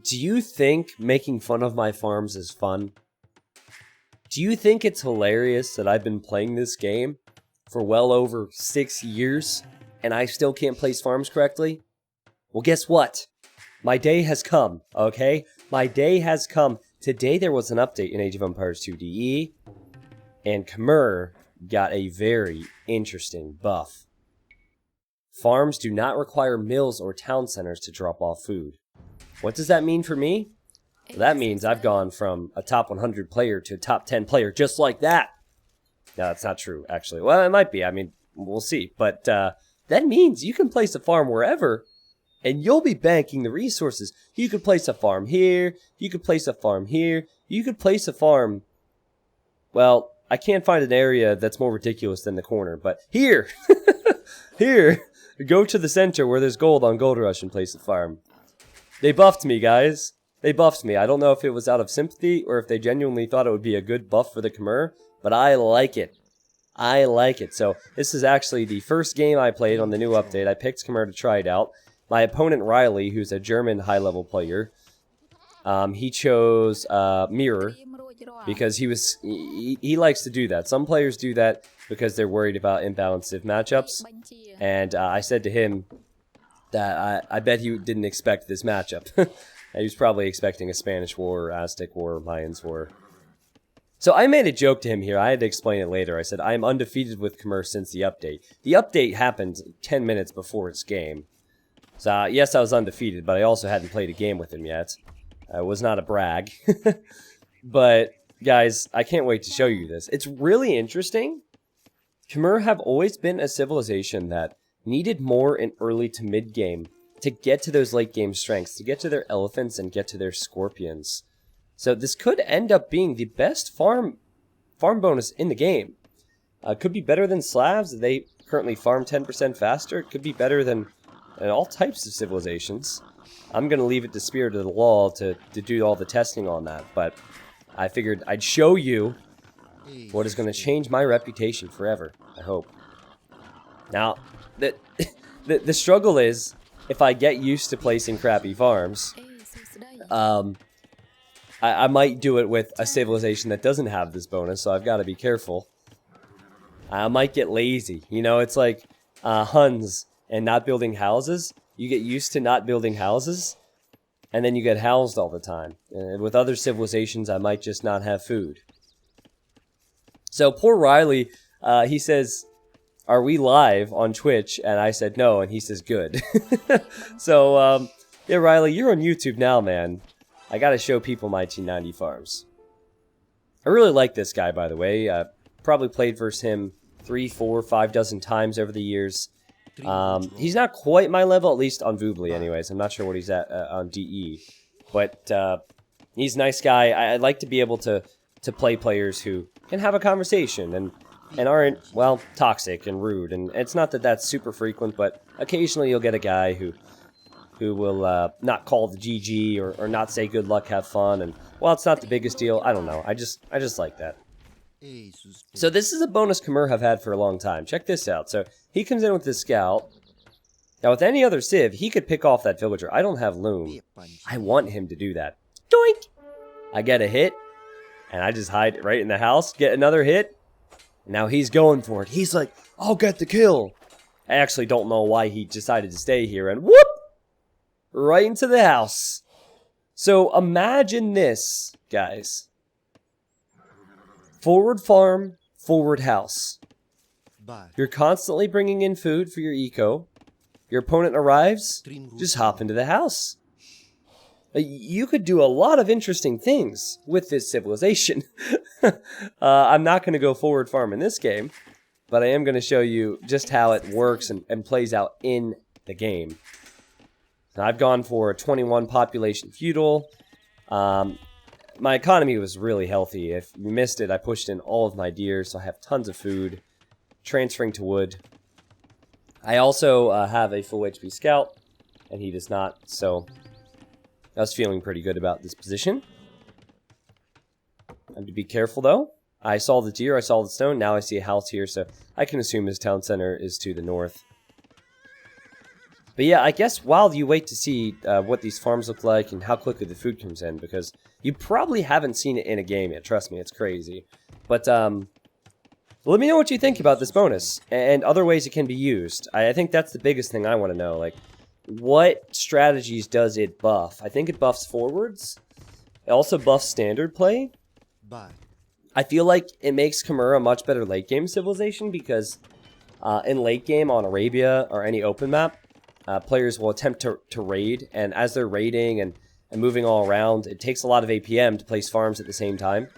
Do you think making fun of my farms is fun? Do you think it's hilarious that I've been playing this game for well over 6 years and I still can't place farms correctly? Well, guess what? My day has come, okay? My day has come. Today there was an update in Age of Empires 2 DE, and Khmer got a very interesting buff. Farms do not require mills or town centers to drop off food. What does that mean for me? Well, that means I've gone from a top 100 player to a top 10 player just like that. No, that's not true, actually. Well, it might be. I mean, we'll see. But that means you can place a farm wherever, and you'll be banking the resources. You could place a farm here. You could place a farm here. You could place a farm... Well, I can't find an area that's more ridiculous than the corner, but here! Here! Go to the center where there's gold on Gold Rush and place a farm. They buffed me, guys. They buffed me. I don't know if it was out of sympathy or if they genuinely thought it would be a good buff for the Khmer, but I like it. I like it. So this is actually the first game I played on the new update. I picked Khmer to try it out. My opponent, Riley, who's a German high-level player, he chose Mirror because he likes to do that. Some players do that because they're worried about imbalanced Civ matchups. And I said to him that I bet he didn't expect this matchup. He was probably expecting a Spanish War, or Aztec War, or Mayans War. So I made a joke to him here. I had to explain it later. I said, I am undefeated with Khmer since the update. The update happened 10 minutes before its game. So yes, I was undefeated, but I also hadn't played a game with him yet. It was not a brag. But, guys, I can't wait to show you this. It's really interesting. Khmer have always been a civilization that needed more in early to mid game to get to those late game strengths, to get to their elephants and get to their scorpions. So this could end up being the best farm bonus in the game. Could be better than Slavs. They currently farm 10% faster. It could be better than all types of civilizations. I'm going to leave it to Spirit of the Law to do all the testing on that, but I figured I'd show you what is going to change my reputation forever, I hope. Now, the struggle is, if I get used to placing crappy farms, I might do it with a civilization that doesn't have this bonus, so I've got to be careful. I might get lazy. You know, it's like Huns and not building houses. You get used to not building houses, and then you get housed all the time. And with other civilizations, I might just not have food. So poor Riley, he says, are we live on Twitch? And I said no, and he says good. So, yeah, Riley, you're on YouTube now, man. I gotta show people my T90 farms. I really like this guy, by the way. Probably played versus him 3, 4, 5 dozen times over the years. He's not quite my level, at least on Voobly anyways. I'm not sure what he's at on DE. But he's a nice guy. I'd like to be able to play players who can have a conversation and aren't, well, toxic and rude. And it's not that that's super frequent, but occasionally you'll get a guy who will not call the GG or not say good luck, have fun. And, well, it's not the biggest deal. I don't know. I just like that. So this is a bonus Khmer have had for a long time. Check this out. So he comes in with this scout. Now with any other Civ, he could pick off that villager. I don't have Loom. I want him to do that. Doink! I get a hit, and I just hide right in the house, get another hit. Now he's going for it. He's like, I'll get the kill. I actually don't know why he decided to stay here, and whoop! Right into the house. So imagine this, guys. Forward farm, forward house. You're constantly bringing in food for your eco. Your opponent arrives, just hop into the house. You could do a lot of interesting things with this civilization. I'm not going to go forward farm in this game, but I am going to show you just how it works and plays out in the game. Now, I've gone for a 21 population feudal. My economy was really healthy. If you missed it, I pushed in all of my deer, so I have tons of food. Transferring to wood. I also have a full HP scout, and he does not, so I was feeling pretty good about this position. I have to be careful, though. I saw the deer, I saw the stone, now I see a house here, so I can assume his town center is to the north. But But yeah, I guess while you wait to see what these farms look like and how quickly the food comes in, because you probably haven't seen it in a game yet. Trust me, it's crazy. But let me know what you think about this bonus and other ways it can be used. I think that's the biggest thing I want to know. Like, what strategies does it buff? I think it buffs forwards. It also buffs standard play. I feel like it makes Khmer a much better late game civilization because in late game on Arabia or any open map, players will attempt to raid, and as they're raiding and moving all around, it takes a lot of APM to place farms at the same time.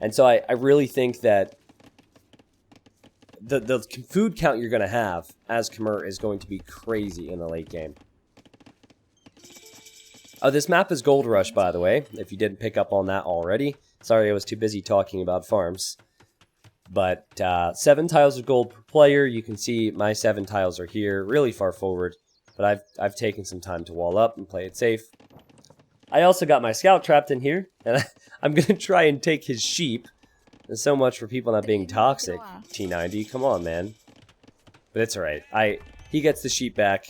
And so I really think that the food count you're going to have as Khmer is going to be crazy in the late game. Oh, this map is Gold Rush, by the way, if you didn't pick up on that already. Sorry, I was too busy talking about farms. But 7 tiles of gold per player. You can see my 7 tiles are here, really far forward. But I've taken some time to wall up and play it safe. I also got my scout trapped in here, and I'm going to try and take his sheep. There's so much for people not being toxic, T90. Come on, man. But it's alright. He gets the sheep back.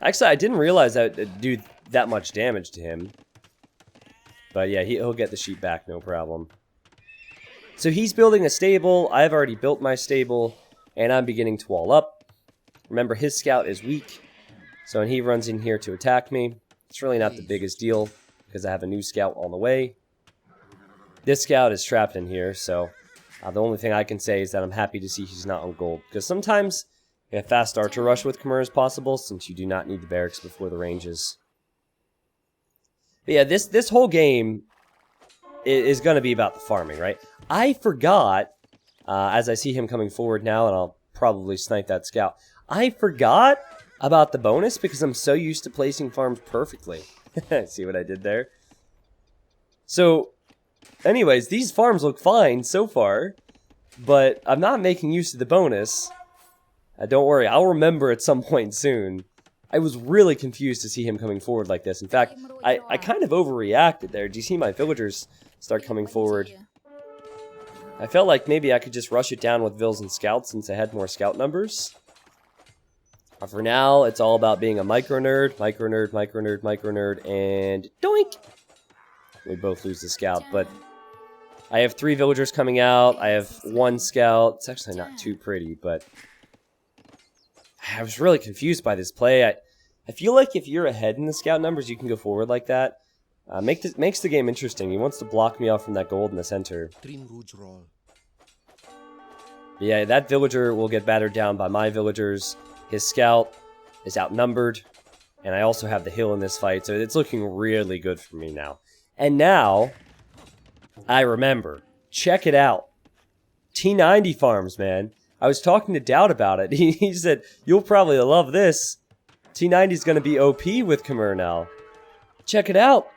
Actually, I didn't realize that it'd do that much damage to him. But yeah, he'll get the sheep back, no problem. So he's building a stable. I've already built my stable, and I'm beginning to wall up. Remember, his scout is weak, so when he runs in here to attack me, it's really not the biggest deal, because I have a new scout on the way. This scout is trapped in here, so the only thing I can say is that I'm happy to see he's not on gold. Because sometimes a fast archer rush with Khmer is possible, since you do not need the barracks before the ranges. But yeah, this whole game is going to be about the farming, right? I forgot, as I see him coming forward now, and I'll probably snipe that scout. I forgot about the bonus because I'm so used to placing farms perfectly. See what I did there? So, anyways, these farms look fine so far, but I'm not making use of the bonus. Don't worry, I'll remember at some point soon. I was really confused to see him coming forward like this. In fact, I kind of overreacted there. Do you see my villagers start coming forward? I felt like maybe I could just rush it down with Vills and Scouts since I had more scout numbers. For now, it's all about being a micro nerd, and doink! We both lose the scout, but I have 3 villagers coming out. I have 1 scout. It's actually not too pretty, but I was really confused by this play. I feel like if you're ahead in the scout numbers, you can go forward like that. Makes the game interesting. He wants to block me off from that gold in the center. Yeah, that villager will get battered down by my villagers. His scout is outnumbered, and I also have the hill in this fight, so it's looking really good for me now. And now, I remember. Check it out. T90 farms, man. I was talking to Dowd about it. He said, you'll probably love this. T90 is going to be OP with Khmer now. Check it out.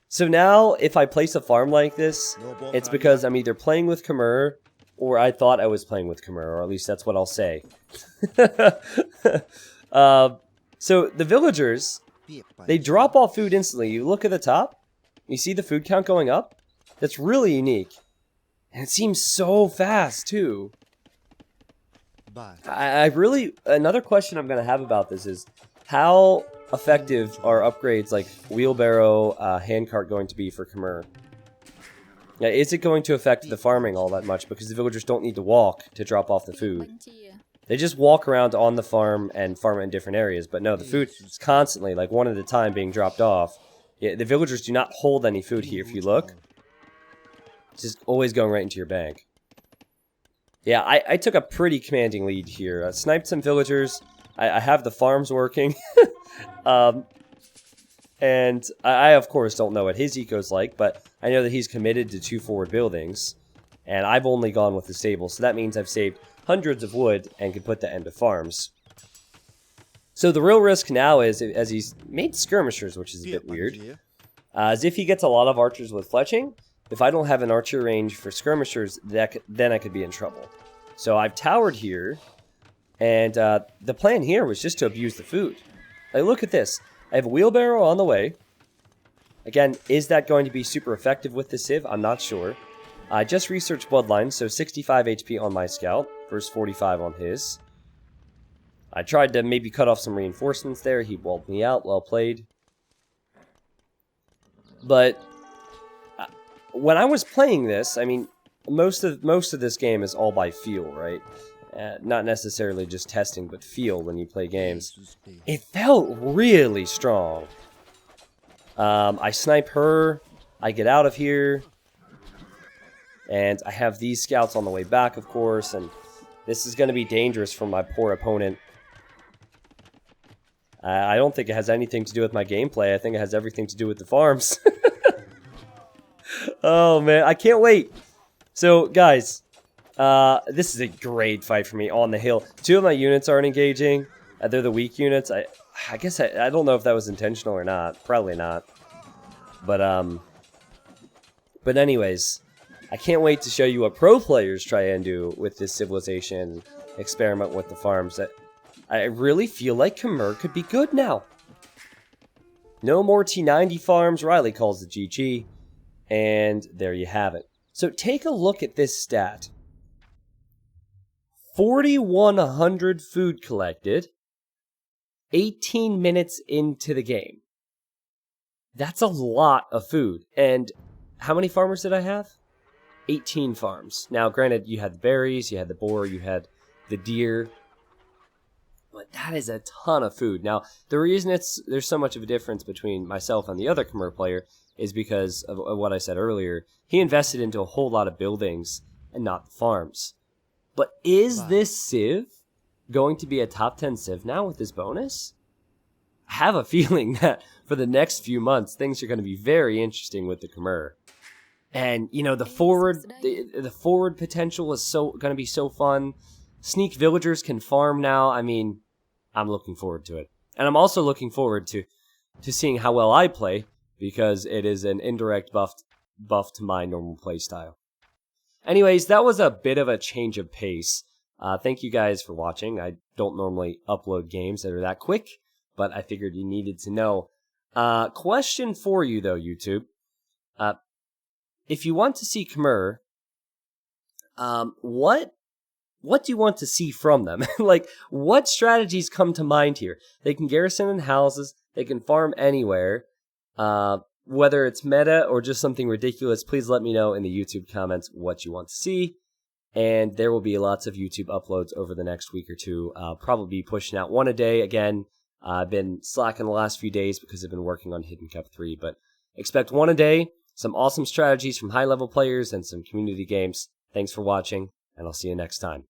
So now, if I place a farm like this, it's because I'm either playing with Khmer, or I thought I was playing with Khmer, or at least that's what I'll say. So the villagers, they drop off food instantly. You look at the top, you see the food count going up. That's really unique. And it seems so fast, too. I really... Another question I'm going to have about this is, how effective are upgrades like wheelbarrow, handcart going to be for Khmer? Now, is it going to affect the farming all that much? Because the villagers don't need to walk to drop off the food. They just walk around on the farm and farm it in different areas. But no, the food is constantly, like one at a time, being dropped off. Yeah, the villagers do not hold any food here, if you look. It's just always going right into your bank. Yeah, I took a pretty commanding lead here. I sniped some villagers. I have the farms working. And I, of course, don't know what his eco's like, but I know that he's committed to 2 forward buildings. And I've only gone with the stable, so that means I've saved hundreds of wood and can put the end of farms. So the real risk now is, as he's made skirmishers, which is a bit weird, as if he gets a lot of archers with fletching, if I don't have an archer range for skirmishers, then I could be in trouble. So I've towered here, and the plan here was just to abuse the food. Like, look at this. I have a wheelbarrow on the way. Again, is that going to be super effective with the Civ? I'm not sure. I just researched Bloodlines, so 65 HP on my scout versus 45 on his. I tried to maybe cut off some reinforcements there. He walled me out. Well played. But when I was playing this, I mean, most of this game is all by feel, right? Not necessarily just testing, but feel when you play games. It felt really strong. I snipe her. I get out of here. And I have these scouts on the way back, of course. And this is going to be dangerous for my poor opponent. I don't think it has anything to do with my gameplay. I think it has everything to do with the farms. Oh, man. I can't wait. So, guys, this is a great fight for me on the hill. 2 of my units aren't engaging. They're the weak units. I guess I don't know if that was intentional or not. Probably not. But anyways, I can't wait to show you what pro players try and do with this civilization, experiment with the farms. I really feel like Khmer could be good now. No more T90 farms, Riley calls it GG. And there you have it. So take a look at this stat. 4,100 food collected, 18 minutes into the game. That's a lot of food. And how many farmers did I have? 18 farms. Now, granted, you had the berries, you had the boar, you had the deer. But that is a ton of food. Now, the reason there's so much of a difference between myself and the other Khmer player is because of what I said earlier. He invested into a whole lot of buildings and not the farms. But is this Civ going to be a top 10 Civ now with this bonus? I have a feeling that for the next few months, things are going to be very interesting with the Khmer. And, you know, the forward potential is going to be so fun. Sneak villagers can farm now. I mean, I'm looking forward to it. And I'm also looking forward to seeing how well I play, because it is an indirect buff to my normal play style. Anyways, that was a bit of a change of pace. Thank you guys for watching. I don't normally upload games that are that quick, but I figured you needed to know. Question for you, though, YouTube. If you want to see Khmer, what do you want to see from them? Like, what strategies come to mind here? They can garrison in houses. They can farm anywhere. Whether it's meta or just something ridiculous, please let me know in the YouTube comments what you want to see. And there will be lots of YouTube uploads over the next week or two. I'll probably be pushing out 1 a day. Again, I've been slacking the last few days because I've been working on Hidden Cup 3. But expect 1 a day, some awesome strategies from high-level players, and some community games. Thanks for watching, and I'll see you next time.